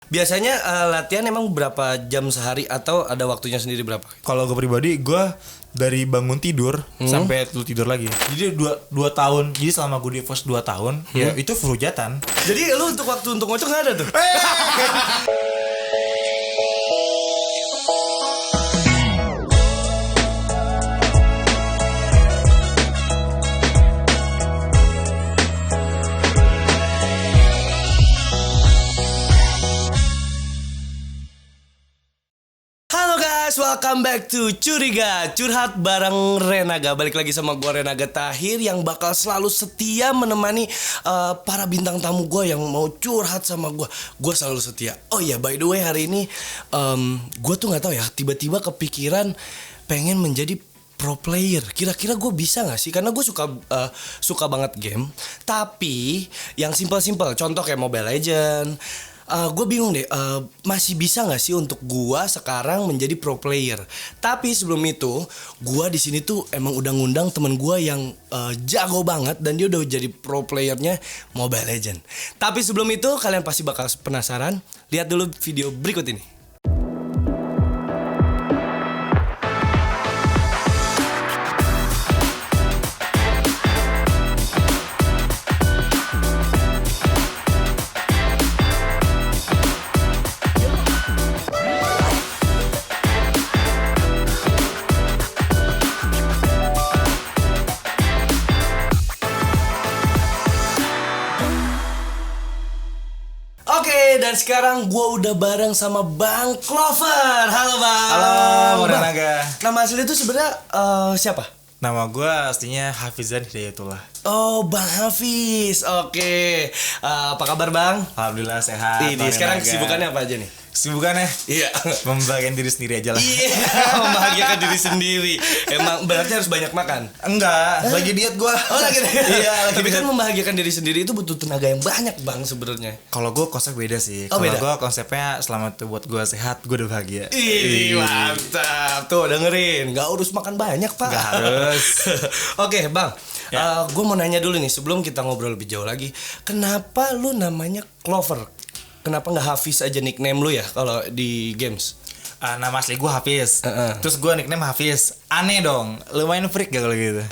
Biasanya latihan emang berapa jam sehari atau ada waktunya sendiri berapa? Kalau gue pribadi, gue dari bangun tidur sampai tidur lagi. Jadi 2 tahun. Jadi selama gue di Force 2 tahun, ya itu full hujatan. Jadi lu untuk waktu untuk ngocok nggak ada tuh? Welcome back to Curiga, curhat bareng Renaga. Balik lagi sama gue Renaga Tahir yang bakal selalu setia menemani para bintang tamu gue yang mau curhat sama gue. Gue selalu setia. Oh iya, by the way hari ini gue tuh nggak tahu ya, tiba-tiba kepikiran pengen menjadi pro player. Kira-kira gue bisa gak sih? Karena gue suka banget game, tapi yang simple-simple. Contoh kayak Mobile Legends. Gue bingung deh, masih bisa nggak sih untuk gue sekarang menjadi pro player? Tapi sebelum itu, gue di sini tuh emang udah ngundang temen gue yang jago banget dan dia udah jadi pro playernya Mobile Legends. Tapi sebelum itu, kalian pasti bakal penasaran. Lihat dulu video berikut ini. Dan sekarang gue udah bareng sama Bang Clover. Halo Bang. Halo Renaga. Nama asli itu sebenarnya siapa? Nama gue aslinya Hafizan Hidayatullah. Oh, Bang Hafiz. Oke. Apa kabar Bang? Alhamdulillah sehat. Ini sekarang kesibukannya apa aja nih? Kesibukannya? Iya. Membahagiakan diri sendiri aja lah. Iya, membahagiakan diri sendiri. Emang berarti harus banyak makan? Enggak, lagi diet gue. Oh, lagi diet. Iya, lagi tapi diet. kan membahagiakan diri sendiri itu butuh tenaga yang banyak Bang sebenarnya. Kalau gue konsep beda sih. Oh, Kalau beda? gue konsepnya selama itu buat gue sehat, gue udah bahagia. Ih, mantap. Tuh dengerin, gak urus makan banyak Pak. Gak harus. Oke Bang, Ya. gue mau nanya dulu nih sebelum kita ngobrol lebih jauh lagi. Kenapa lu namanya Clover? Kenapa gak Hafiz aja nickname lu ya kalau di games? Nama asli gue Hafiz. Terus gue nickname Hafiz. Aneh dong. Lumayan freak gak kalau gitu?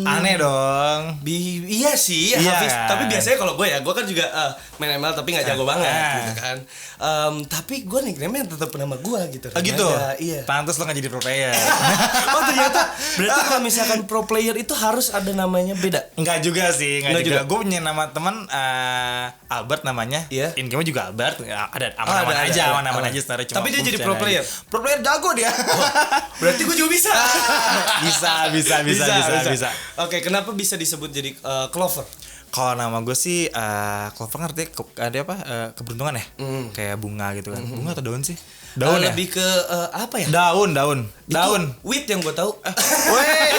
Aneh dong. Iya sih, Iya Hafiz. kan? Tapi biasanya kalau gue ya, gue kan juga main ML tapi gak jago banget gitu kan. Tapi gue nickname-nya tetap nama gue gitu. Oh gitu? Iya. Pantes lo gak jadi pro player. Oh ternyata berarti kalau misalkan pro player itu harus ada namanya beda? Enggak juga sih, Enggak juga. Gue punya nama teman Albert namanya. Iya. In-game juga Albert. Ya, ada ada, aman-aman ada. aja sebenarnya. Cuma Tapi dia jadi pro bercanda player? aja. Pro player jago dia. Berarti gue juga bisa. bisa. Oke, kenapa bisa disebut jadi Clover? Kalau nama gue sih Clover ngerti ada apa? Keberuntungan ya? Kayak bunga gitu kan. Bunga atau daun sih? Daun ya? Lebih ke apa ya? Daun. Itu wheat yang gue tahu. Weh.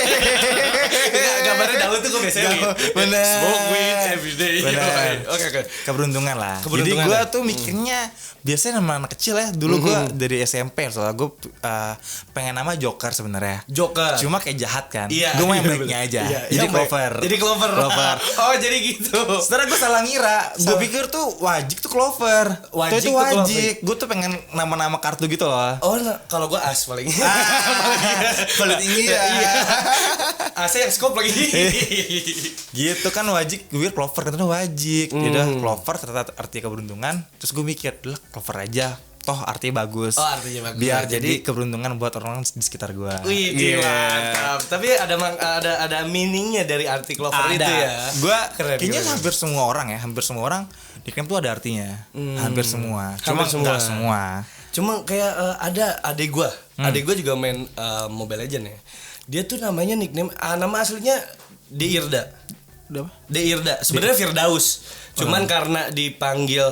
Gambarnya daun tuh gue biasanya wheat. Bener. Smoke weed every day. Bener. Oke. Keberuntungan lah. Jadi Keberuntungan gue ya? tuh mikirnya biasanya nama anak kecil ya. Dulu gue dari SMP soalnya gue pengen nama Joker sebenarnya. Joker. Cuma kayak jahat kan. Iya. Gue main baiknya aja. Iya, Jadi yang baik. Clover. Jadi Clover. Oh jadi gitu. Setelah gue salah ngira. Gue pikir tuh Wajik tuh Clover. Wajik Itu tuh Wajik. Gue tuh pengen nama-nama kartu gitu loh. Oh, kalau gue as paling. Paling tinggi ya. Iya. Asnya yang scope lagi. Gitu kan Wajik. Gue pikir Clover ternyata Wajik. Yaudah Clover ternyata arti keberuntungan. Terus gue mikir udah Clover aja. Toh artinya bagus. Oh artinya bagus. Biar jadi keberuntungan buat orang di sekitar gue. Wih, mantap. Tapi ada meaningnya dari arti Clover itu ya. Gue keren. kayaknya hampir semua orang nickname tuh ada artinya. Hampir semua. Cuma enggak semua. Cuma kayak ada adik gue juga main Mobile Legends ya. Dia tuh namanya nickname nama aslinya Deirda. Deirda. Sebenarnya Firdaus. Cuman karena dipanggil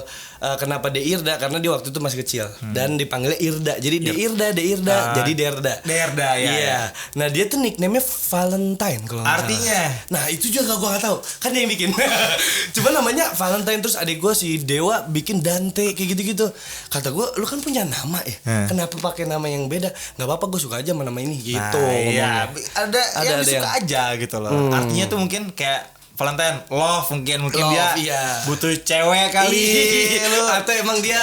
kenapa Deirda karena dia waktu itu masih kecil dan dipanggilnya Irda. Jadi Deirda jadi Derda. Derda ya. Iya. Nah, dia tuh nickname-nya Valentine kalau nggak Artinya? salah. Nah, itu juga gua enggak tahu. Kan dia yang bikin. Cuman namanya Valentine terus adik gua si Dewa bikin Dante kayak gitu-gitu. Kata gua, "Lu kan punya nama ya. Kenapa pakai nama yang beda?" Enggak apa-apa, gua suka aja sama nama ini gitu. Iya. Ada yang suka yang aja gitu loh. Artinya tuh mungkin kayak Valentine, love mungkin Love, dia iya. butuh cewek kali. Lu. Atau emang dia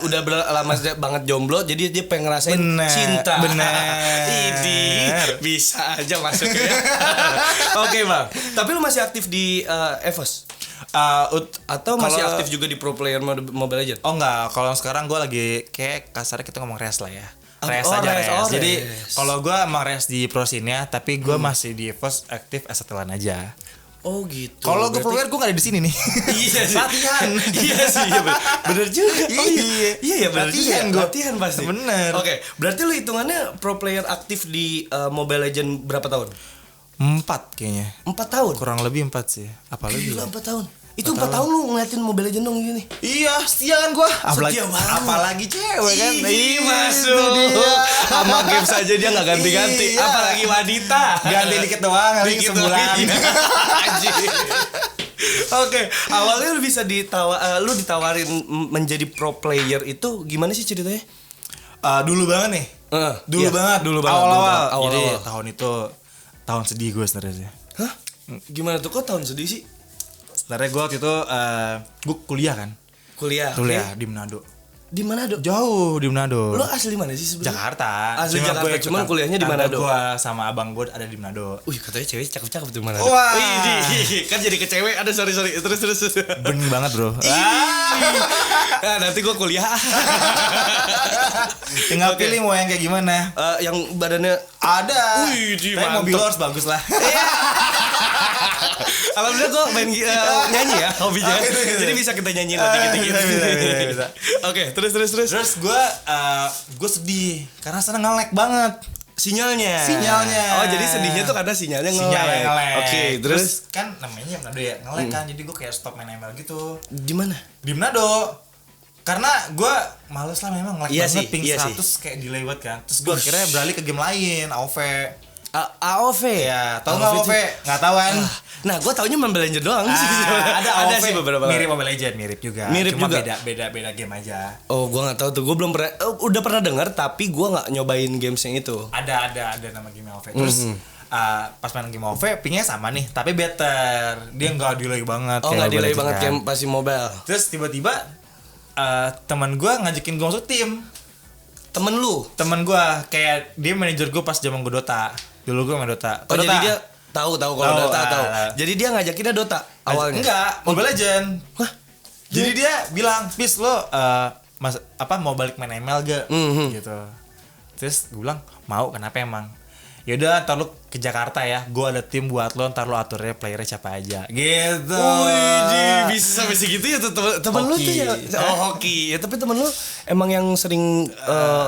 udah lama banget jomblo, jadi dia pengen ngerasain Bener, cinta. bener. Ini bisa aja masuk ya. Oke bang, tapi lu masih aktif di EVOS? Atau masih aktif juga di pro player Mobile Legends? Oh enggak, kalau sekarang gue lagi kayak kasarnya kita ngomong res lah ya. Res Oh, aja res, res. oh, Jadi res. kalau gue emang res di pro scene-nya, tapi gue masih di EVOS aktif as setelan aja. Oh gitu. Kalau gue pro player gue gak ada di sini nih. Iya sih. Latihan. Iya sih, iya bener juga. Oh, iya ya bener Latihan juga. gua. Latihan pasti. Bener. Oke, berarti lu hitungannya pro player aktif di Mobile Legends berapa tahun? 4 kayaknya. 4 tahun. Kurang lebih 4 sih. Apa lebih? Gila 4 tahun. Itu 4 tahun lu ngeliatin Mobile Legends dong gini. Iya, setia kan gua. Setia banget. Apalagi cewek kan. Ih, Itu masuk. dia. Sama game saja dia nggak ganti-ganti. Iya. Apalagi wanita. Ganti dikit doang, hari Dikit sebulan. doang. Anjir. Oke, awalnya lu bisa lu ditawarin menjadi pro player itu gimana sih ceritanya? Dulu banget nih. Dulu iya, banget. dulu banget. Awal-awal. Awal-awal. Jadi tahun itu tahun sedih gue sebenarnya. Hah? Gimana tuh kok tahun sedih sih? Sebenarnya gue waktu itu gue kuliah kan. Kuliah. Kuliah di Manado. Di Manado? Jauh di Manado. Lo asli mana sih sebenarnya? Jakarta. Asli Jakarta, gue cuman kuliahnya di Manado. Gue sama abang gue ada di Manado. Wih, katanya cewek cakep-cakep tuh Manado. Wah. Wih, kan jadi ke cewek. Ada sorry. Terus. Bening banget bro. Nah, nanti gue kuliah. Tinggal Oke. pilih mau yang kayak gimana. Yang badannya Ada. Wih, Tapi mantep. mobil lo harus bagus lah. alhamdulillah gue main nyanyi ya hobinya. Jadi bisa kita nyanyiin nanti gitu. Bisa. Oke, terus. Terus gue sedih karena sana nge-lag banget. Sinyalnya. Oh, jadi sedihnya tuh karena sinyalnya nge-lag. Oke, terus kan namanya Manado ya nge-lag kan, jadi gue kayak stop main ML gitu di mana? di Manado. Karena gue males lah memang nge-lag Iya banget, sih, ping iya 100 kayak delay banget kan. Terus gue akhirnya beralih ke game lain, AoV. AoV. Ya, tau nggak AoV? Nggak tahu kan? Nah, gue taunya Mobile Legends doang sih. Ada AoV sih beberapa. mirip Mobile Legends, mirip juga. Mirip Cuma juga. beda game aja. Oh, gue nggak tahu tuh. Gue belum pernah. Udah pernah dengar, tapi gue nggak nyobain games yang itu. Ada nama game AoV. Terus pas main game AoV pingnya sama nih, tapi better. Dia nggak delay banget. Oh, kayak nggak Mobile delay Legends banget kan. kayak pasti mobile. Terus tiba-tiba teman gue ngajakin gue masuk tim. Temen lu? Temen gue kayak dia manajer gue pas zaman gue Dota. Dulu gue main Dota. Oh, jadi dia tahu kalau Dota tahu. Jadi dia ngajakinnya Dota awalnya. Enggak, Mobile Legend. Hah? Jadi dia bilang, "Pis lo mau balik main ML gak?" gitu. Terus gue bilang, "Mau, kenapa emang?" "Yaudah, ntar lu ke Jakarta ya, gue ada tim buat lo, ntar lo aturnya playernya siapa aja." Gitu. Wih, bisa sampai segitu ya tuh temen lu tuh ya. Hoki. Oh, hoki. Ya, tapi temen lu emang yang sering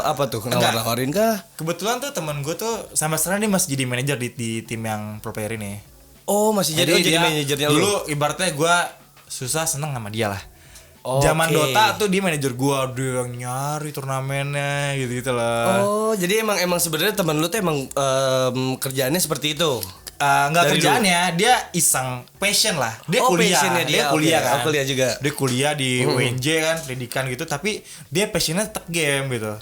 apa tuh nawar-nawarin kah? Kebetulan tuh temen gue tuh sampai sekarang dia masih jadi manajer di tim yang pro player ini. Oh, masih jadi dia manajernya lu. dulu ibaratnya gue susah seneng sama dia lah. Oke. Zaman Dota tuh dia manajer gue, dia yang nyari turnamennya gitu lah. Oh, jadi emang sebenarnya temen lu tuh emang kerjaannya seperti itu. Nggak Dari kerjaannya, dia iseng passion lah. Dia Oh, kuliah, passionnya dia, kuliah oke. kan. Oh, kuliah juga. Dia kuliah di UNJ kan, pendidikan gitu. Tapi dia passionnya tetap game gitu.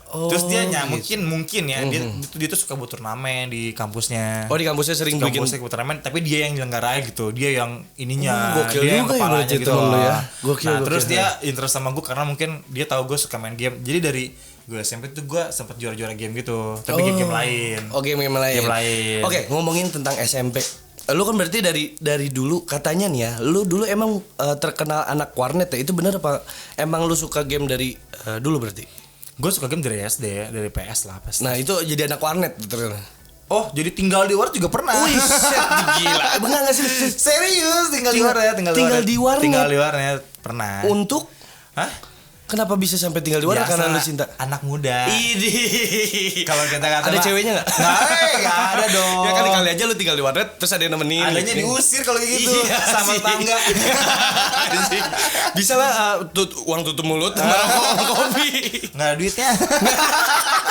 Oh, Terus dia gitu. mungkin ya dia tuh suka buat turnamen di kampusnya. Oh, di kampusnya sering bikin. Kampusnya buat turnamen, tapi dia yang nyelenggarain gitu. Dia yang ininya, Gokil dia yang juga ya kepalanya berarti gitu temen lu loh. ya. Gokil, Nah, terus gokil. dia interest sama gue karena mungkin dia tahu gue suka main game. Jadi dari gue SMP tuh gue sempet juara-juara game gitu, tapi game-game lain. Oh, game lain. Game lain. Oke, ngomongin tentang SMP. Lu kan berarti dari dulu katanya nih ya, lu dulu emang terkenal anak warnet ya. Itu bener apa? Emang lu suka game dari dulu berarti? Gue suka game dari SD ya, dari PS lah pasti. Nah, itu jadi anak warnet terkenal. Oh, jadi tinggal di warnet juga pernah. Wih, set gila. Bener enggak sih? Serius, tinggal di warnet, Tinggal di warnet. Tinggal di warnet pernah. Untuk Hah? kenapa bisa sampai tinggal di warnet? Biasa, Karena lu cinta. anak muda. Idih. Kalau kita kata Ada ceweknya enggak? Nggak ada dong. Ya kan kali aja lu tinggal di warnet terus ada yang nemenin. Adanya diusir kalau kayak gitu Iya sama sih. tangga. Bisa lah uang tutup mulut sama rokok kopi. Nggak ada duitnya.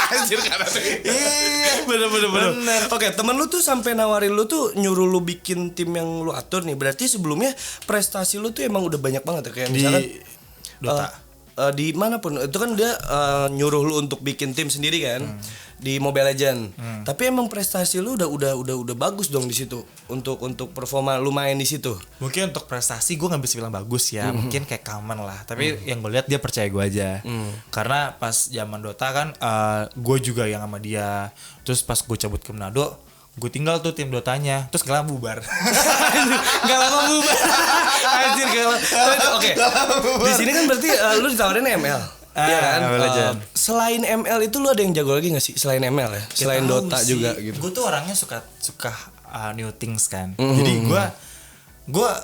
Anjir karena Iya. bener. Bener. Oke, temen lu tuh sampai nawarin lu tuh nyuruh lu bikin tim yang lu atur nih. Berarti sebelumnya prestasi lu tuh emang udah banyak banget ya kayak Di misalkan Dota. di manapun itu kan dia nyuruh lu untuk bikin tim sendiri kan. di Mobile Legend. Tapi emang prestasi lu udah bagus dong di situ untuk performa lu main di situ. Mungkin untuk prestasi gue nggak bisa bilang bagus ya, mungkin kayak common lah. Tapi yang gue lihat dia percaya gue aja. Karena pas zaman Dota kan, gue juga yang sama dia. Terus pas gue cabut ke Manado, gue tinggal tuh tim Dotanya, terus gak lama bubar. Gak lama bubar. Anjir gak lama. Oke. Di sini kan berarti lu ditawarin ML. Iya kan? Selain ML itu lu ada yang jago lagi gak sih selain ML ya? Selain Dota sih, juga gitu. Gue tuh orangnya suka new things kan. Jadi gue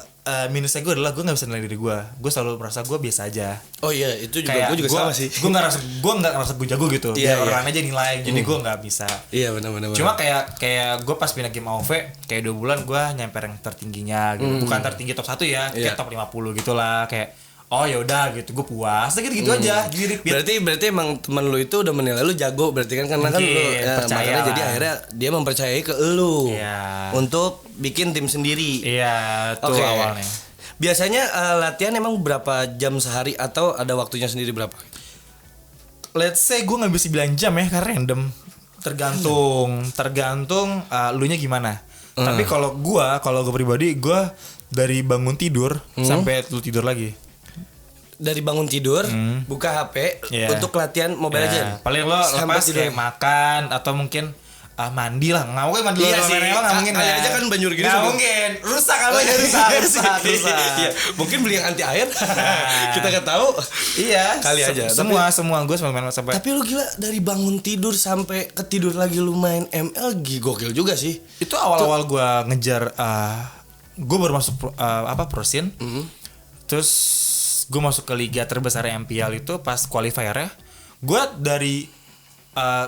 minusnya gue adalah gue nggak bisa nilai diri gue. Gue selalu merasa gue biasa aja. Oh iya, itu juga gue juga sama sih. Gue nggak ngerasa gue jago gitu. Iya, orang aja nilai. Jadi gue nggak bisa. Iya benar. Cuma kayak gue pas pindah game AoV kayak 2 bulan gue nyampe rank tertingginya gitu. Bukan tertinggi top 1 ya, kayak top 50 gitulah. Kayak oh ya udah gitu, gue puas gitu aja. Berarti emang teman lu itu udah menilai lu jago berarti kan, karena kan lu makanya jadi akhirnya dia mempercayai ke lu untuk bikin tim sendiri. Iya, itu awalnya. Biasanya latihan emang berapa jam sehari atau ada waktunya sendiri berapa? Let's say gue nggak bisa bilang jam ya, karena random. Tergantung lu nya gimana. Tapi kalau gue pribadi, gue dari bangun tidur sampai lu tidur lagi. Dari bangun tidur, buka HP untuk latihan Mobile Legends. Paling lo lepas kayak makan atau mungkin mandi lah. Nggak mungkin mandi iya sih, nggak mungkin kali aja kan banjur gini. Nggak mungkin, rusak kalau rusak. Iya, mungkin beli yang anti air. Kita nggak tahu. Iya, kali aja. Semua gue sampai. Tapi lu gila, dari bangun tidur sampai ketidur lagi lu main ML, gokil juga sih. Itu awal-awal gue ngejar, gue baru masuk Prosin. Terus gue masuk ke liga terbesar MPL itu pas qualifier ya. Gue dari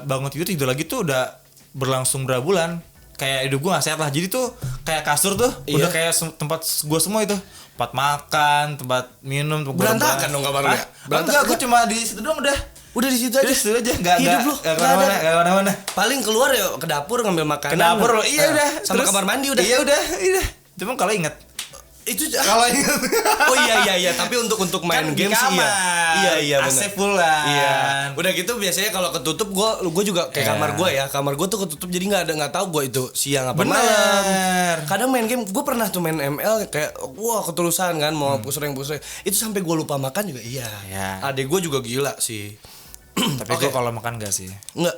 bangun tidur lagi tuh udah berlangsung berapa bulan. Kayak hidup gue gak sehat lah. Jadi tuh kayak kasur tuh udah kayak tempat gue semua itu. Tempat makan, tempat minum, tempat berantakan dong kabar lu ya? Enggak, gue cuma di situ doang udah. Udah di situ aja. Enggak hidup lu enggak kemana-mana. Paling keluar ya ke dapur ngambil makanan. Ke dapur lo, iya udah. Sama terus, kamar mandi udah. Iya udah. Cuma kalau inget itu kalau oh iya tapi untuk main kan game sih iya benar. AC pulang. Iya. Udah gitu biasanya kalau ketutup gue juga kayak kamar gue tuh ketutup, jadi nggak tahu gue itu siang apa malam. Kadang main game gue pernah tuh main ML kayak wah ketulusan kan mau push rank itu sampai gue lupa makan juga. Iya. Adek gue juga gila sih. Tapi gue kalau makan enggak sih. Enggak.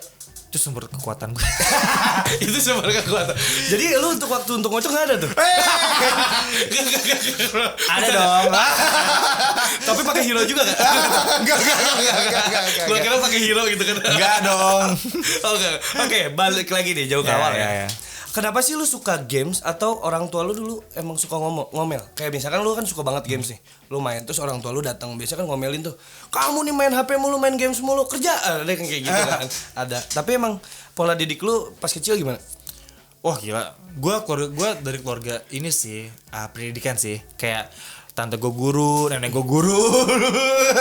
Itu sumber kekuatan gue. Itu sumber kekuatan. Jadi lu untuk ngocok nggak ada tuh? Ada dong. Tapi pakai hero juga nggak? Enggak. Gua kira pakai hero gitu kan? Enggak dong. Oke, balik lagi deh jauh ke awal ya. Kenapa sih lu suka games atau orang tua lu dulu emang suka ngomel? Kayak misalkan lu kan suka banget games nih. Lu main terus orang tua lu datang biasanya kan ngomelin tuh. Kamu nih main HP mulu, main games mulu, kerja. Ada kan kayak gitu kan. Ada. Tapi emang pola didik lu pas kecil gimana? Wah gila. Gua dari keluarga ini sih pendidikan sih. Kayak tante gue guru, nenek gue guru.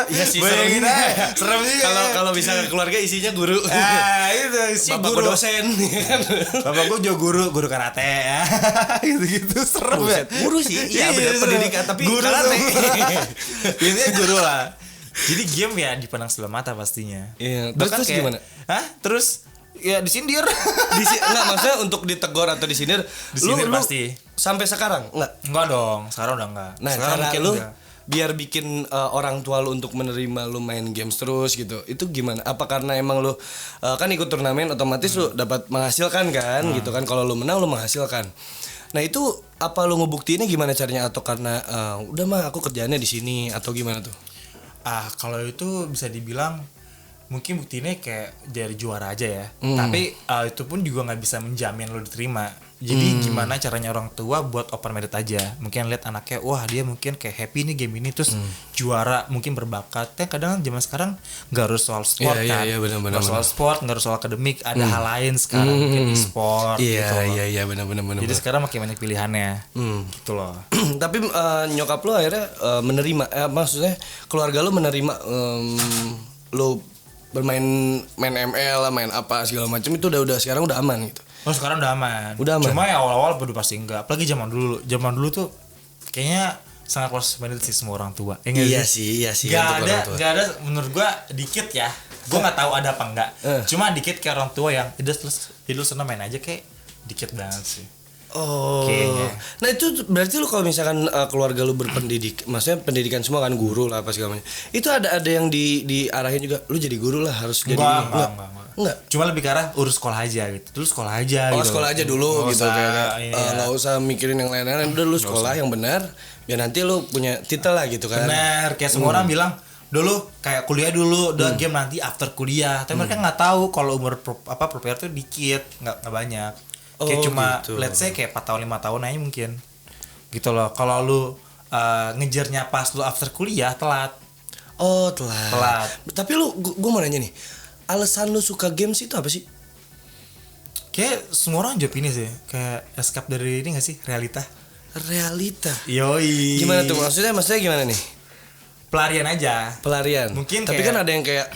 Iya sih, serem sih. Kalau bisa keluarga isinya guru. Itu sih bapak guru. Dosen. Bapak gue juga guru karate ya. Gitu serem ya. Guru sih. Iya benar, pendidikan tapi guru karate. Biasanya guru lah. Jadi game ya dipandang sebelah mata pastinya. Iya. Terus gimana? Terus ya disindir. Enggak, maksudnya untuk ditegur atau disindir. Disindir pasti. Sampai sekarang enggak dong, sekarang udah enggak. Nah, sekarang cara lu biar bikin orang tua lu untuk menerima lu main games terus gitu, itu gimana? Apa karena emang lu kan ikut turnamen otomatis lu dapat menghasilkan kan gitu kan, kalau lu menang lu menghasilkan. Nah itu apa lu ngebuktiinnya gimana caranya, atau karena udah mah aku kerjaannya di sini atau gimana tuh? Kalau itu bisa dibilang mungkin buktinya kayak dari juara aja ya. Tapi itu pun juga nggak bisa menjamin lo diterima. Jadi gimana caranya orang tua buat open merit aja. Mungkin lihat anaknya, wah dia mungkin kayak happy nih game ini terus juara, mungkin berbakat. Ya kadang zaman sekarang nggak harus soal sport kan. Iya, benar. Nggak soal sport, nggak harus soal akademik. Ada hal lain sekarang, mungkin e-sport gitu. Iya, benar. Jadi sekarang makin banyak pilihannya. Gitu loh. Tapi nyokap lu akhirnya menerima, maksudnya keluarga lu menerima lu bermain ML, main apa segala macam itu udah sekarang udah aman gitu. Oh sekarang udah aman. Cuma ya awal-awal udah pasti enggak. Apalagi zaman dulu tuh kayaknya sangat close bandit sih semua orang tua. Iya sih. Gak ada menurut gua dikit ya. Gue nggak tahu ada apa enggak. Cuma dikit kayak orang tua yang lu seneng main aja kayak dikit banget sih. Oh. Kayaknya. Nah itu berarti lu kalau misalkan keluarga lu berpendidik, maksudnya pendidikan semua kan guru lah apa segala macam. Itu ada yang diarahin juga, lu jadi guru lah harus jadi ini. Enggak. Cuma lebih ke arah urus sekolah aja gitu. Dulu sekolah aja Oh, gitu. sekolah aja dulu Nggak gitu usah, kayak iya. nggak usah mikirin yang lain-lain, udah lu sekolah yang benar biar nanti lu punya titel lah gitu kan. Bener, kayak semua orang bilang dulu kayak kuliah dulu, udah game nanti after kuliah. Tapi mereka nggak tahu kalau umur prepare tuh dikit, nggak banyak. Kayak Oh, cuma gitu. let's say kayak 4 tahun 5 tahun aja mungkin. Gitu loh. Kalau lu ngejarnya pas lu after kuliah telat. Oh, telat. Telat. Tapi lu gua mau nanya nih. Alasan lu suka games itu apa sih? Kayak semua orang jawab ini sih, kayak escape dari ini gak sih, realita. Realita. Yoi. Gimana tuh maksudnya gimana nih? Pelarian aja. Pelarian. Mungkin tapi kayak- kan ada yang kayak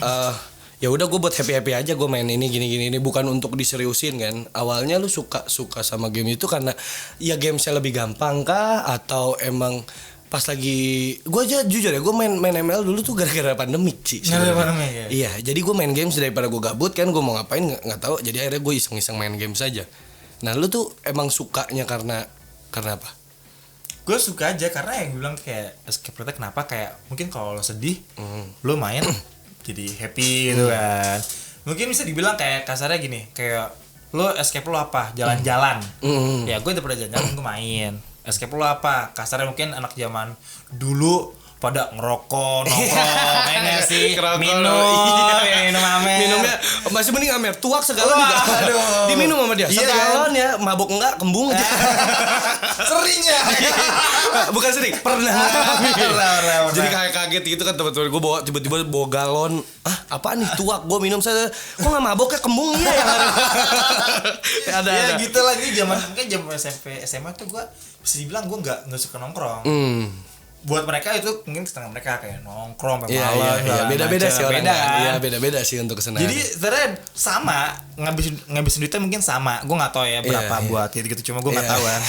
ya udah gue buat happy aja gue main ini gini bukan untuk diseriusin kan. Awalnya lu suka sama game itu karena ya gamesnya lebih gampang kah atau emang pas lagi gue aja jujur ya gue main ML dulu tuh gara-gara pandemik sih. Gara-gara sebenarnya. pandemik, ya? Iya, jadi gue main games daripada gue gabut kan gue mau ngapain nggak tahu. Jadi akhirnya gue iseng-iseng main game saja. Nah, lu tuh emang sukanya karena apa? Gue suka aja karena yang bilang kayak escape room kenapa kayak mungkin kalau lo sedih lo main jadi happy gitu kan. Mungkin bisa dibilang kayak kasarnya gini, kayak lo escape lo apa, jalan-jalan. Ya gue daripada jalan-jalan gue main. Escape lo apa, kasarnya mungkin anak zaman dulu pada ngerokok, nongkrong, kayaknya sih Ngerokok, minum, iya. minum amer. Minumnya masih mending amer, tuak segala Wah, juga. aduh. Diminum sama dia. Iya Satu kan? galon ya, mabuk enggak, kembung aja. Sering ya. Bukan sering, pernah. Pernah. Jadi kayak kaget gitu kan teman-teman gue bawa tiba-tiba bawa galon. Ah, apa nih tuak gue minum saya. Kok enggak mabuk ya kembung iya yang ada. ada. Ya ada. gitu lagi zaman mungkin zaman SMP SMA tuh gue bisa dibilang gue nggak suka nongkrong. Buat mereka itu mungkin setengah mereka kayak nongkrong sampai Iya, malam. iya, segala beda-beda macam. sih orang. Beda kan? Iya, beda-beda sih untuk kesenangan. Jadi sebenarnya sama ngabisin duitnya mungkin sama. Gue nggak tahu ya berapa Iya, iya. buat gitu-gitu. Cuma gue nggak Iya. tahu kan.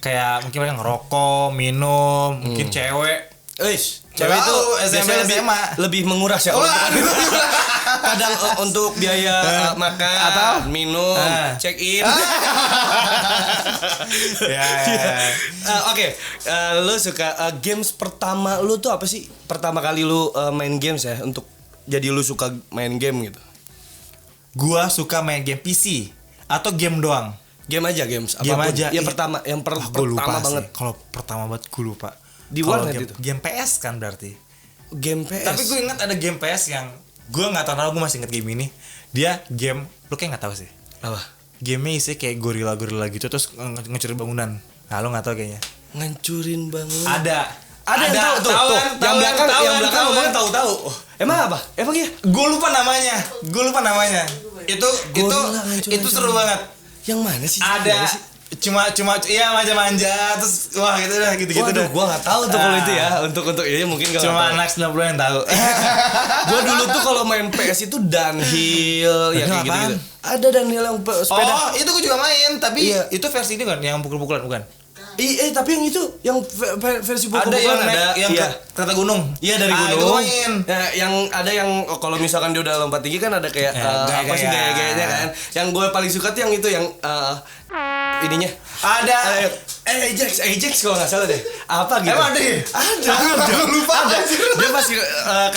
Kayak mungkin mereka ngerokok, minum, mungkin cewek. Cewek itu SMP, biasanya SMA. lebih menguras ya. Wah, Kadang untuk biaya makan Atau? minum, check in. Ya. Oke, lu suka games pertama lu tuh apa sih? Pertama kali lu main games ya untuk jadi lu suka main game gitu. Gua suka main game PC atau game doang. Game aja games. Game apapun. aja. Yang pertama, yang Gua pertama lupa banget. sih. Kalau pertama banget gue lupa. Di Kalau warnet game, itu? game PS kan berarti. Game PS. Tapi gue ingat ada game PS yang gue nggak tahu kenapa gue masih inget game ini. Dia game, lu kayak nggak tahu sih. apa? Gamenya isi kayak gorila gitu terus ngecuri bangunan. Nah lu nggak tahu kayaknya. Ngancurin bangun. Ada yang tahu tuh. tahu Tuh. kan, Yang belakang, yang belakang tahu ngomongnya kan. tahu-tahu. Oh, emang apa? Emang iya? Gue lupa namanya. Gorila ngancurin Itu seru banget. Yang mana sih? Ada Gimana sih? cuma iya manja-manja terus wah gitu dah gitu-gitu Waduh, dah. gua nggak tahu tuh kalau itu ya. Untuk ini mungkin kalau Cuma anak 90 yang tahu. Gua dulu tuh kalau main PS itu downhill ya kayak apaan? gitu. Ada downhill yang sepeda. Oh, itu gue juga main, tapi Iya. itu versi ini kan yang pukul-pukulan bukan? Tapi yang itu yang versi Ada yang naik yang iya. kereta gunung. Iya dari Ah, itu gunung. main. Nah, yang ada yang kalau misalkan dia udah lompat tinggi kan ada kayak apa sih gaya-gaya. gaya-gayanya kan. Yang gue paling suka tuh yang itu yang ininya. Ada. Ajax kalau nggak salah deh. Apa gitu? Emang ada ya? Ada. Aku lupa. Ada. Dia pasti ke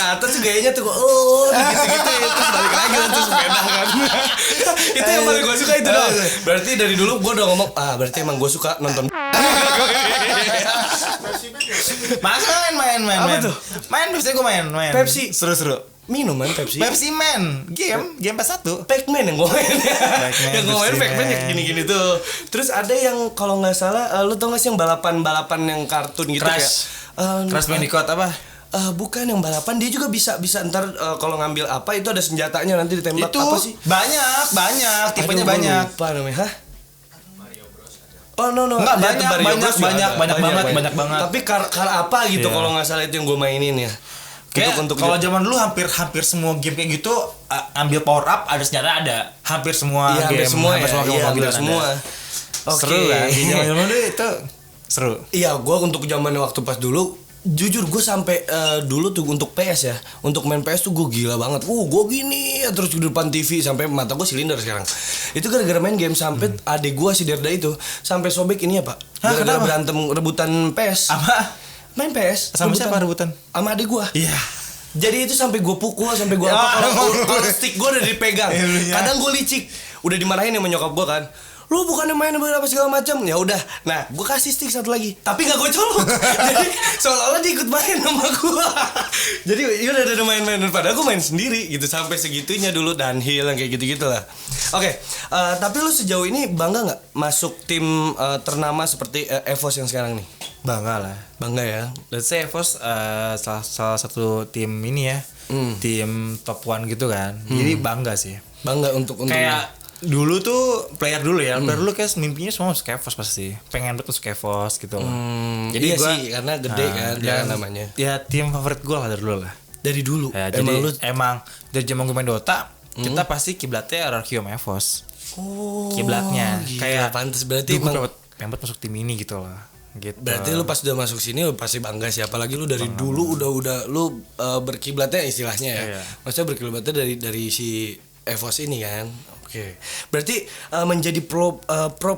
atas tuh gayanya tuh gitu-gitu terus balik lagi terus sepeda kan. Itu yang paling gue suka itu dong. Berarti dari dulu gue udah ngomong berarti emang gue suka nonton. Masa main. Apa tuh? Main Pepsi gue main. Pepsi. Seru-seru. Minuman Pepsi. Pepsi Man, game PS1. Pac-Man yang gue main Pac-Man, yang gue main Pepsi Pac-Man Man. yang gini-gini tuh. Terus ada yang kalau nggak salah lu tau gak sih yang balapan yang kartun gitu Crash. Crash Bandicoot apa? Bukan yang balapan dia juga bisa ntar kalau ngambil apa itu ada senjatanya nanti ditembak Itu apa sih? banyak, tipenya Aduh, gua banyak. lupa namanya. Hah? Oh no. Enggak, Ya, banyak, Mario banyak, Bros juga banyak, ada. banyak banget. Tapi kar apa gitu Iya. kalau nggak salah itu yang gue mainin ya. Kayak Untuk kalau zaman dulu hampir semua game kayak gitu ambil power up ada senjata ada. Hampir semua iya, game, hampir semua ya. game Iya, mobilan hampir ada. semua. Oke. Seru kan? Zaman dulu itu seru. Iya, gue untuk zaman waktu pas dulu Jujur gue sampai dulu tuh untuk PS ya, untuk main PS tuh gue gila banget. Gue gini ya, terus di depan TV sampai mata gue silinder sekarang. Itu gara-gara main game sampai adik gue si Derda itu sampai sobek ini ya pak. Gara-gara berantem rebutan PS. Apa? Main PS. Sama siapa rebutan? Sama adik gue. Iya. Jadi itu sampai gue pukul, sampai gue apa kalau stick gue udah dipegang. Kadang gue licik, udah dimarahin sama nyokap gue kan. Lu bukannya main apa segala macam. Ya udah. Nah, gue kasih stick satu lagi. Tapi gak gue colok. Jadi seolah-olah dia ikut main sama gue. Jadi ya udah main-main, padahal gue main sendiri gitu sampai segitunya dulu downhill yang kayak gitu-gitu lah. Oke, tapi lu sejauh ini bangga nggak masuk tim ternama seperti EVOS yang sekarang nih? Bangga lah. Bangga ya. Let's say EVOS salah satu tim ini ya. Tim top 1 gitu kan. Jadi bangga sih. Bangga untuk Kayak dulu tuh player dulu kayak mimpinya semua masuk EVOS pasti. Pengen banget masuk EVOS gitu loh. Jadi iya sih karena gede kan dia namanya. Ya tim favorit gue lah dari dulu lah. Dari dulu. Ya, emang dari zaman gue main Dota, kita pasti kiblatnya RRQ sama EVOS. Oh. Kiblatnya kayak pantas berarti pengen banget masuk tim ini gitu loh. Gitu. Berarti lu pas udah masuk sini lu pasti bangga sih, apalagi lu dari dulu udah lu berkiblatnya istilahnya ya. Iya. Maksudnya berkiblatnya dari si EVOS ini kan. Oke. Berarti menjadi pro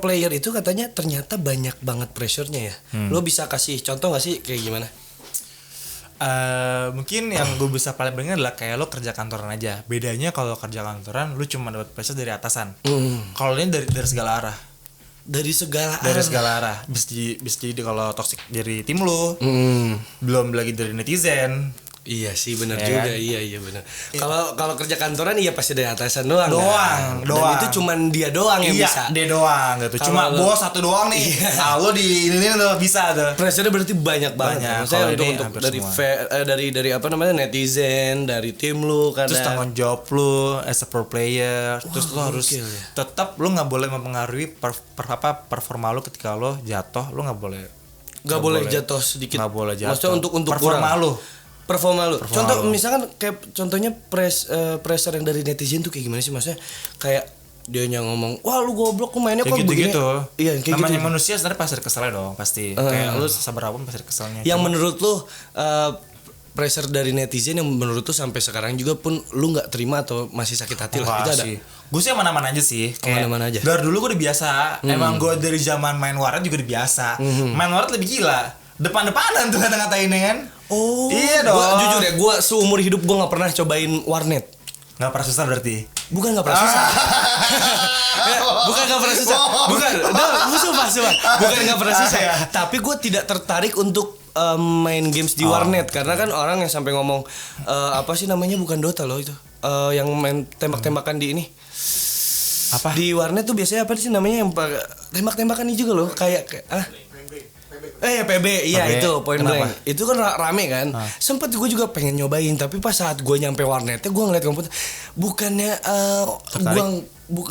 player itu katanya ternyata banyak banget pressure-nya ya. Lu bisa kasih contoh gak sih kayak gimana? Mungkin yang gue bisa paling pengen adalah kayak lo kerja kantoran aja. Bedanya kalau kerja kantoran lu cuma dapat pressure dari atasan. Kalau ini dari segala arah. Dari segala arah. Bisa jadi kalau toxic dari tim lo. Belum lagi dari netizen. Iya sih benar Ya juga. kan? Iya benar. Kalau kerja kantoran iya pasti dari atasan doang. Doang. Dan itu cuman dia doang yang bisa. Dia doang gitu. Cuma bos satu doang nih. Nah, lo di ini lo bisa tuh. Pressure berarti banyak banget. Maksudnya untuk dari apa namanya netizen, dari tim lu kan. Terus tanggung jawab lu as a pro player. Terus lo harus tetap lo nggak boleh mempengaruhi performa lo ketika lo jatuh. Lo nggak boleh jatuh sedikit. Nggak boleh jatuh. Maksudnya untuk performa lo. Performa lu. Contoh misalkan kayak contohnya pressure yang dari netizen tuh kayak gimana sih, maksudnya kayak dia ngomong, "Wah, lu goblok, lu mainnya kok begini." Iya, kayak namanya gitu. manusia sebenarnya pasti keselnya dong, pasti. Kayak lu sabar apapun pasti keselnya. Yang menurut lu pressure dari netizen yang menurut lu sampai sekarang juga pun lu nggak terima atau masih sakit hati lah, itu ada. Gue sih mana-mana aja sih. Mana-mana aja. Dari dulu gue udah biasa. Emang gue dari zaman main warnet juga udah biasa. Main warnet lebih gila. Depan-depanan tuh kata-katainnya kan. Oh, iya dong. Gua, jujur ya, gue seumur hidup gue nggak pernah cobain warnet. Nggak pernah susah berarti? Bukan nggak pernah susah. Bukan nggak pernah susah. Bukan. Bukan nggak pernah susah. Tapi gue tidak tertarik untuk main games di warnet karena kan orang yang sampai ngomong apa sih namanya, bukan Dota loh itu. Yang main tembak-tembakan di ini. Apa? Di warnet tuh biasanya apa sih namanya yang tembak-tembakan ini juga loh, kayak PB, iya PB. Itu point blank. Itu kan rame kan. Sempet gue juga pengen nyobain, tapi pas saat gue nyampe warnetnya gue ngeliat komputer, bukannya gue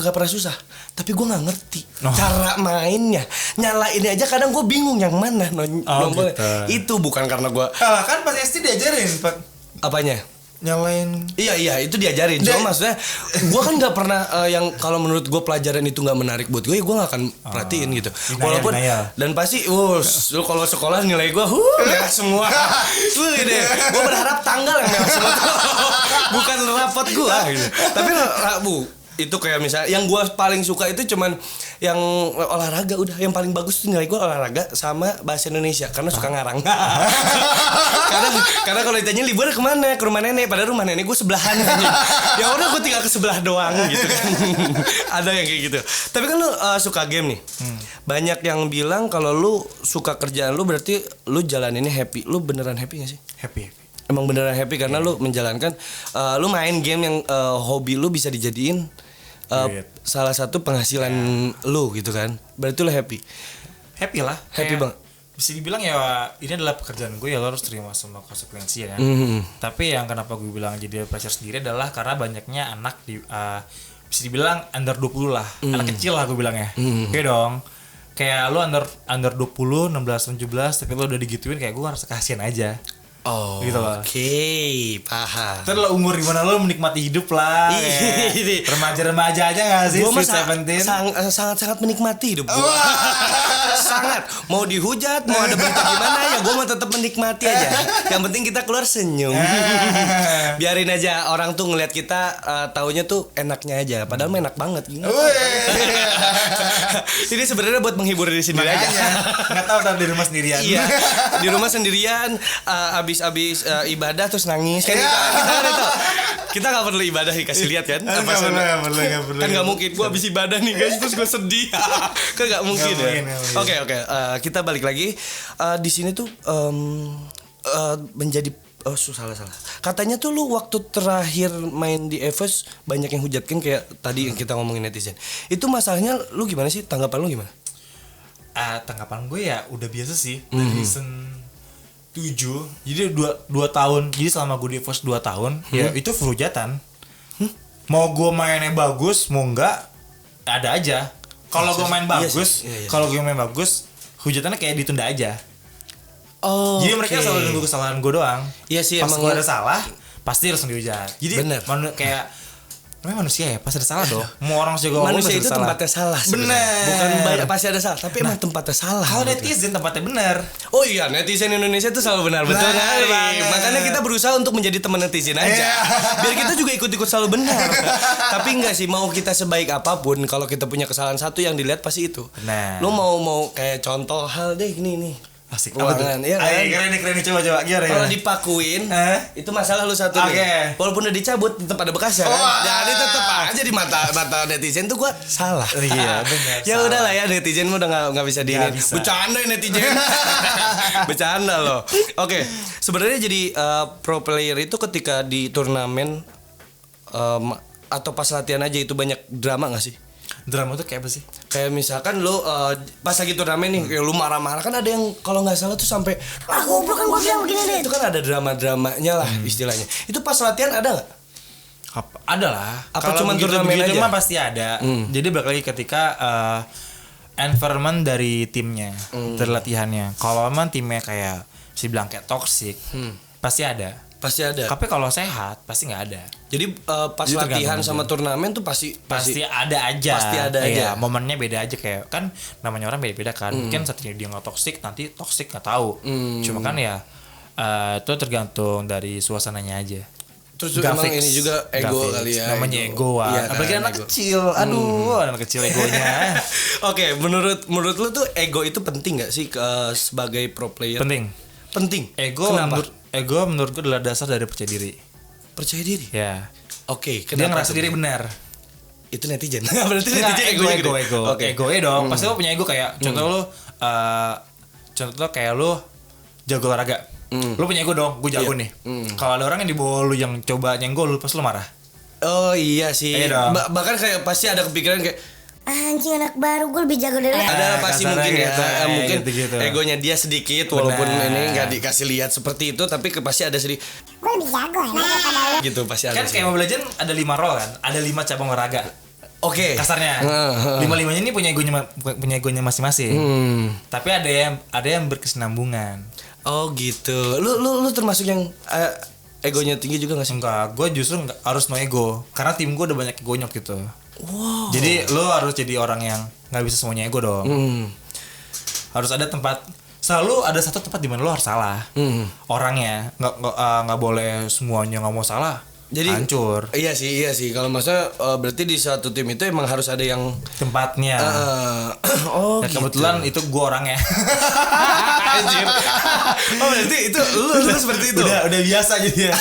gak pernah susah, tapi gue nggak ngerti cara mainnya. Nyalainnya aja kadang gue bingung yang mana nomornya. Gitu. Itu bukan karena gue kan pas SD diajarin apanya nyalain. Iya itu diajarin. Cuma maksudnya gue kan nggak pernah yang kalau menurut gue pelajaran itu nggak menarik buat gue, ya gue nggak akan perhatiin gitu. Walaupun dan pasti lu kalau sekolah nilai gue merah semua. Gede. Gue berharap tanggal yang merah semua. Bukan rapot gue gitu. Tapi itu kayak misalnya yang gue paling suka itu cuman yang olahraga, udah yang paling bagus tuh nilai gue olahraga sama bahasa Indonesia karena suka ngarang. karena kalau ditanya libur kemana, ke rumah nenek, padahal rumah nenek gue sebelahan. Ya udah gue tinggal ke sebelah doang gitu kan. Ada yang kayak gitu. Tapi kan lu suka game nih. Banyak yang bilang kalau lu suka kerjaan lu berarti lu jalaninnya happy. Lu beneran happy gak sih? Happy. Emang beneran happy karena lu menjalankan lu main game yang hobi lu bisa dijadiin salah satu penghasilan lu gitu kan. Berarti lu happy lah. Happy banget. Bisa dibilang ya ini adalah pekerjaan gue, ya lo harus terima semua konsekuensi ya kan. Tapi yang kenapa gue bilang jadi pressure sendiri adalah karena banyaknya anak di bisa dibilang under 20 lah. Anak kecil lah gue bilangnya. Oke dong. Kayak lo under 20, 16, 17 tapi lo udah digituin, kayak gue ngerasa kasihan aja. Oh, Gitu loh. Oke, paham. Terus lo umur gimana lo menikmati hidup lah. Iya. Remaja-remaja aja gak sih? Gue mah Sweet 17. sangat menikmati hidup gue. Sangat. Mau dihujat, mau ada berita gimana ya gue mah tetap menikmati aja. Yang penting kita keluar senyum. Biarin aja orang tuh ngeliat kita taunya tuh enaknya aja. Padahal mah enak banget. Ini sebenarnya buat menghibur diri sendiri aja. Nggak tahu di rumah sendirian. Iya, di rumah sendirian, abis ibadah terus nangis kan kita kan itu. Kita nggak perlu ibadah dikasih lihat kan? Nggak perlu. Kan nggak mungkin. Gue abis ibadah nih guys terus gue sedih. Kan nggak mungkin ya. Oke. Kita balik lagi. Di sini tuh menjadi salah. Katanya tuh lu waktu terakhir main di Evos banyak yang hujatkan kayak tadi yang kita ngomongin netizen. Itu masalahnya lu gimana sih? Tanggapan lu gimana? Tanggapan gue ya udah biasa sih. Dari season 7. Jadi 2 tahun. Jadi selama gue di Evos 2 tahun, ya itu full hujatan. Mau gue mainnya bagus, mau enggak ada aja. Kalau gue main bagus, kalau gue main bagus, hujatannya kayak ditunda aja. Oh. Jadi mereka selalu nunggu kesalahan gue doang. Iya sih, pas emang gue ada salah, pasti langsung dihujat. Jadi kayak namanya manusia ya, pasti ada salah dong. Mau orang juga manusia itu tempatnya salah. Bener. Bukan pasti ada salah, tapi emang tempatnya salah. Kalau netizen tempatnya bener. Oh iya, netizen Indonesia itu selalu benar, betul kali. Makanya kita berusaha untuk menjadi teman netizen aja. Biar kita juga ikut-ikut selalu benar. Tapi enggak sih, mau kita sebaik apapun, kalau kita punya kesalahan satu yang dilihat pasti itu. Nah. Lu mau kayak contoh hal deh nih. Asik. Ruangan, iya kan? Keren nih, coba gimana. Kalau dipakuin, itu masalah lu satu nih. Walaupun udah dicabut, tetap ada bekasnya kan. Jadi tetap aja di mata netizen tuh gua salah. Iya, benar. Ya udahlah ya, netizen mah udah nggak bisa diinin. Bercanda ya netizen. Bercanda loh. Oke, sebenarnya jadi pro player itu ketika di turnamen atau pas latihan aja itu banyak drama nggak sih? Drama tuh kayak apa sih? Kayak misalkan lu pas lagi turnamen nih kayak lu marah-marah kan ada yang kalau nggak salah tuh sampai goblok kan gua bilang begini deh. Itu kan ada drama-dramanya lah istilahnya. Itu pas latihan ada nggak? Ada lah. Apa cuma turnamen aja? Mah pasti ada. Jadi balik lagi ketika environment dari timnya, dari latihannya. Kalau emang timnya kayak si bilang kayak toxic, pasti ada. Pasti ada. Tapi kalau sehat pasti nggak ada. Jadi pas jadi latihan sama turnamen tuh pasti ada aja. Pasti ada aja. Momennya beda aja kayak kan namanya orang beda-beda kan. Mungkin saat ini dia nggak toksik, nanti toksik nggak tahu. Cuma kan ya itu tergantung dari suasananya aja. Terus emang ini juga ego kali ya. Namanya ego. Ya, apalagi kan anak kecil. Aduh, anak kecil egonya. Oke, menurut lu tuh ego itu penting nggak sih sebagai pro player? Penting. Ego menurut gue adalah dasar dari percaya diri. Percaya diri? Ya. Oke, dia ngerasa diri benar. Itu netizen. Berarti netizen ego. Oke, ego dong. Pasti lo punya ego kayak contoh lo kayak lo jago olahraga. Lo punya ego dong, gue jago nih. Kalau ada orang yang di bawah lo yang coba nyenggol lo, pasti lo marah. Oh iya sih. Bahkan kayak pasti ada kepikiran kayak anjing anak baru gue lebih jago dari lu. Ada pasti mungkin gitu, mungkin gitu. egonya dia sedikit walaupun ini nggak dikasih lihat seperti itu tapi pasti ada sedikit. Gue lebih jago daripada lu. Gitu pasti ada. Kan kayak Mobile Legends ada 5 role kan, ada 5 cabang olahraga. Oke. Kasarnya. 5-5-nya ini punya egonya masing-masing. Tapi ada yang berkesinambungan. Oh gitu. Lu termasuk yang egonya tinggi juga gak sih? Enggak, gue justru harus no ego. Karena tim gue udah banyak egonya gitu. Wow. Jadi lo harus jadi orang yang nggak bisa semuanya ego dong. Harus ada tempat. Selalu ada satu tempat di mana lo harus salah. Orangnya nggak boleh semuanya nggak mau salah. Jadi hancur. Iya sih. Kalau maksudnya berarti di suatu tim itu emang harus ada yang tempatnya. Oh. Ya, kebetulan gitu. Itu gue orangnya. Anjir. Oh berarti itu lu seperti itu. Udah biasa jadi ya.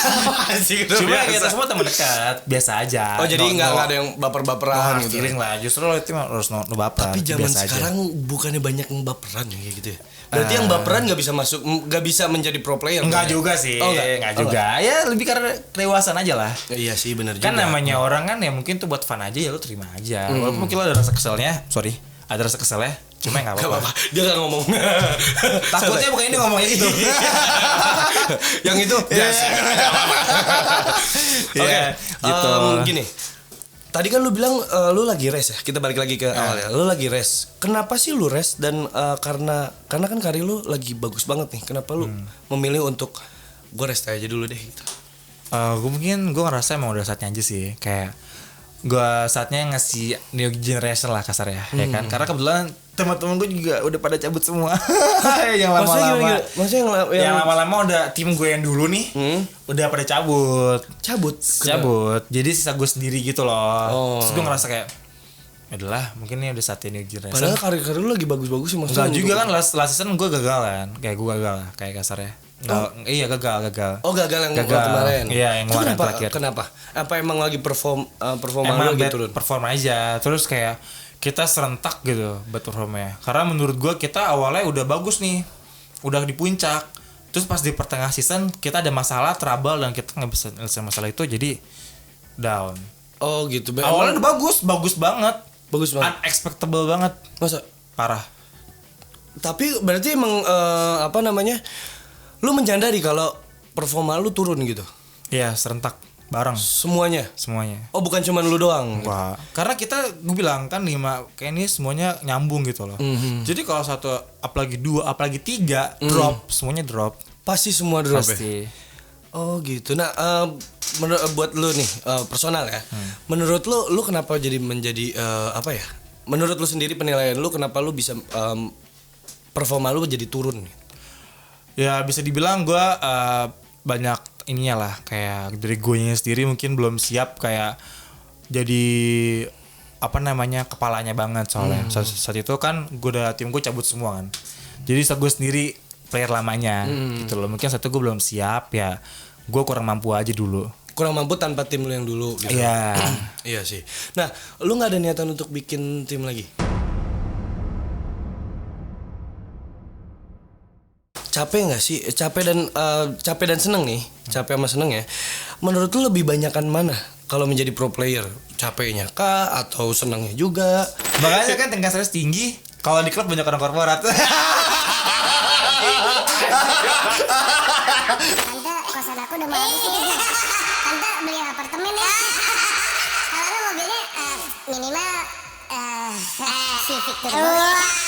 Cuma kita semua teman dekat, biasa aja. Oh jadi nggak ada yang baper-baperan gitu. Feeling lah. Justru lo itu harus no baper. Tapi zaman sekarang bukannya banyak yang baperan ya kayak gitu ya. Berarti yang baperan nggak bisa masuk, nggak bisa menjadi pro player. Enggak juga sih. Oh enggak juga. Ya lebih karena kelewasaan aja lah. Iya sih benar juga. Kan namanya orang kan ya mungkin tuh buat fun aja ya lo terima aja. Walaupun mungkin lo ada rasa keselnya, ada rasa keselnya. Cuma nggak apa-apa. Dia nggak ngomong. Takutnya bukan ini ngomongnya gitu. Yang itu. Oke. Gitu. Gini. Tadi kan lu bilang lu lagi rest ya. Kita balik lagi ke awal ya. Lu lagi rest. Kenapa sih lu rest dan karena kan karir lu lagi bagus banget nih. Kenapa lu memilih untuk gue rest aja dulu deh gitu. Gue ngerasa emang udah saatnya aja sih, kayak gue saatnya ngasih new generation lah kasar ya kan, karena kebetulan teman-teman gue juga udah pada cabut semua. Yang lama-lama, Maksudnya yang lama-lama udah tim gue yang dulu nih, udah pada cabut. Jadi sisa gue sendiri gitu loh. Terus gue ngerasa kayak, adalah mungkin ini udah saatnya new generation. Padahal karir lu lagi bagus-bagus sih maksudnya. Enggak juga kan, last season gue gagal kan, kayak gue gagal lah, kayak kasarnya. Iya gagal. Oh gagal yang kemarin. Iya yang kemarin terakhir. Kenapa? Apa emang lagi performa emang lu gitu turun? Perform aja. Terus kayak kita serentak gitu buat performanya. Karena menurut gue kita awalnya udah bagus nih, udah di puncak. Terus pas di pertengah season kita ada masalah, trouble, dan kita nggak bisa nyelesain masalah itu, jadi down. Oh gitu. Awalnya udah bagus banget. Bagus banget. Unexpectable banget. Masa? Parah. Tapi berarti emang lu menyadari kalau performa lu turun gitu? Iya, serentak bareng Semuanya. Oh, bukan cuma lu doang. Wah, karena gue bilang kan 5 kayak ini semuanya nyambung gitu loh. Jadi kalau satu, apalagi 2, apalagi 3 drop, semuanya drop. Pasti semua drop ya? Pasti. Oh gitu. Nah, buat lu nih personal ya. Menurut lu kenapa menjadi apa ya? Menurut lu sendiri penilaian lu kenapa lu bisa performa lu jadi turun? Ya bisa dibilang gue banyak ininya lah, kayak dari gue sendiri mungkin belum siap kayak jadi kepalanya banget soalnya. Saat itu kan tim gue cabut semua kan. Jadi saat gue sendiri player lamanya gitu loh. Mungkin saat itu gue belum siap ya. Gue kurang mampu aja dulu. Kurang mampu tanpa tim lu yang dulu gitu. Iya. Iya sih. Nah, lu nggak ada niatan untuk bikin tim lagi? Capek nggak sih? Capek dan seneng nih. Capek sama seneng ya. Menurut lu lebih banyakan mana kalau menjadi pro player? Capeknya kah atau senengnya juga? Makanya kan tingkat stres tinggi. Kalau di klub banyak orang korporat. Tante, kosan aku udah mau habis nih. Tante beli apartemen ya. Kalau lu mobilnya minimal Civic Turbo.